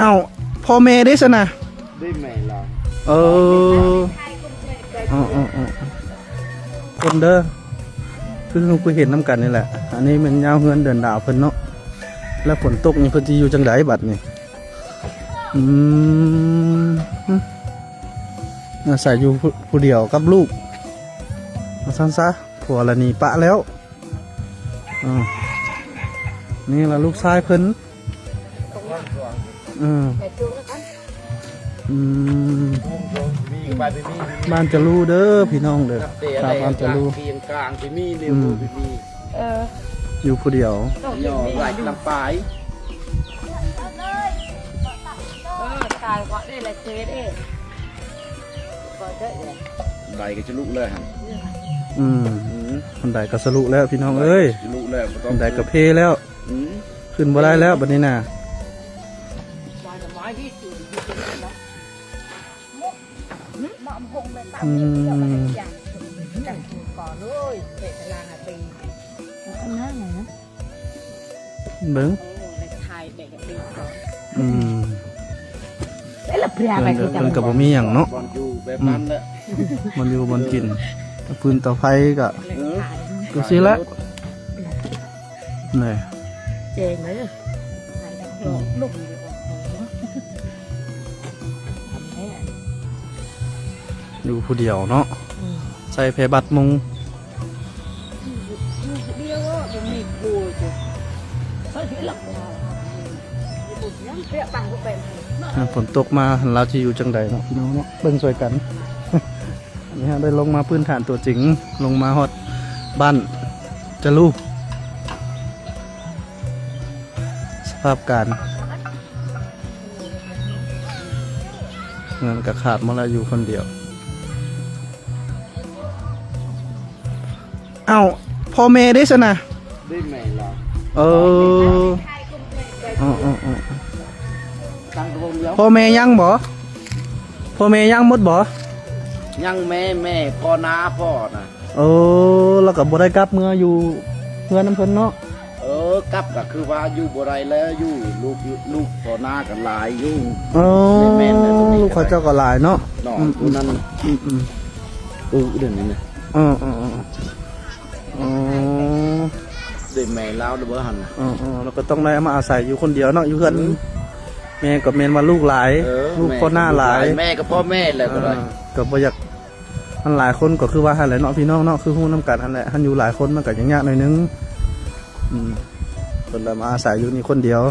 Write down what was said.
อ้าวพ่อแม่ได้สนะได้แม่เราเออคนเด้อคือกูเห็นน้ำกันนี่แหละอันนี้มันยาวเฮือนเดินดาวเพิ่นเนาะแล้วฝนตกนี่เพิ่นจะอยู่จังไดบัดนี่ใส่อยู่ผู้เดียวกับลูกมาสั้นซะผัวละนี่ปะแล้วนี่ละลูกชายเพิ่นบ้านจะรู้เด้อพี่น้องเด้อตาบ้านจะรู้กลางที่มีเร็วที่มีอยู่ผู้เดียวย่อไหลลำปลายตายก็ได้ละเจ๊ได้ก็ได้เลยไหลก็จะลุกเลยฮะคนใดก็สรุแล้วพี่น้องเอ้ยลุกแล้วคนใดก็เพแล้วขึ้นบ่ได้แล้วบัดนี้น่ะเบิ้งมันกับบ่มีอย่างเนาะมันอยู่บนกินพื้นต่อไฟก็ดูสิละนี่เจ๋งเลยลูกอยู่ผู้เดียวเนาะใส่เพบัดมุงฝนตกมาเราจะอยู่จังใดเนาะพี่น้องเนาะเบิ่งช่วยกันนี่ฮะได้ลงมาพื้นฐานตัวจริงลงมาฮอดบ้านจะลูกสภาพการเงินกระขาดมาแล้วอยู่คนเดียวอ้าวพ่อแม่ได้สนะได้แม่เราพ่อแม่ยังบ่พ่อแม่ยังหมดบ่ยังแม่พ่อน้าพ่อนะแล้วก็บ่ได้กลับเมื่ออยู่เพื่อนน้ำเพิ่นเนาะกลับก็คือว่าอยู่บ่ได้แล้วอยู่ลูกพ่อน้ากันหลายอยู่แม่ลูกเขาเจ้าก็หลายเนาะตัวนั้นเดี๋ยวนี้นะได้แม่แล้วเด้อหั่นแล้วก็ต้องได้มาอาศัยอยู่คนเดียวเนาะอยู่เพื่อนแม่กับแม่ว่าลูกหลายลูกพ่อหน้าหลายแม่กับพ่อแม่แหละก็ได้ก็บ่อยากมันหลายคนก็คือว่าหั่นแหละเนาะพี่น้องเนาะคือฮู้นำกันหั่นแหละหั่นอยู่หลายคนมันก็ยังยากหน่อยนึงเพิ่นละมาอาศัยอยู่นี่คนเดียว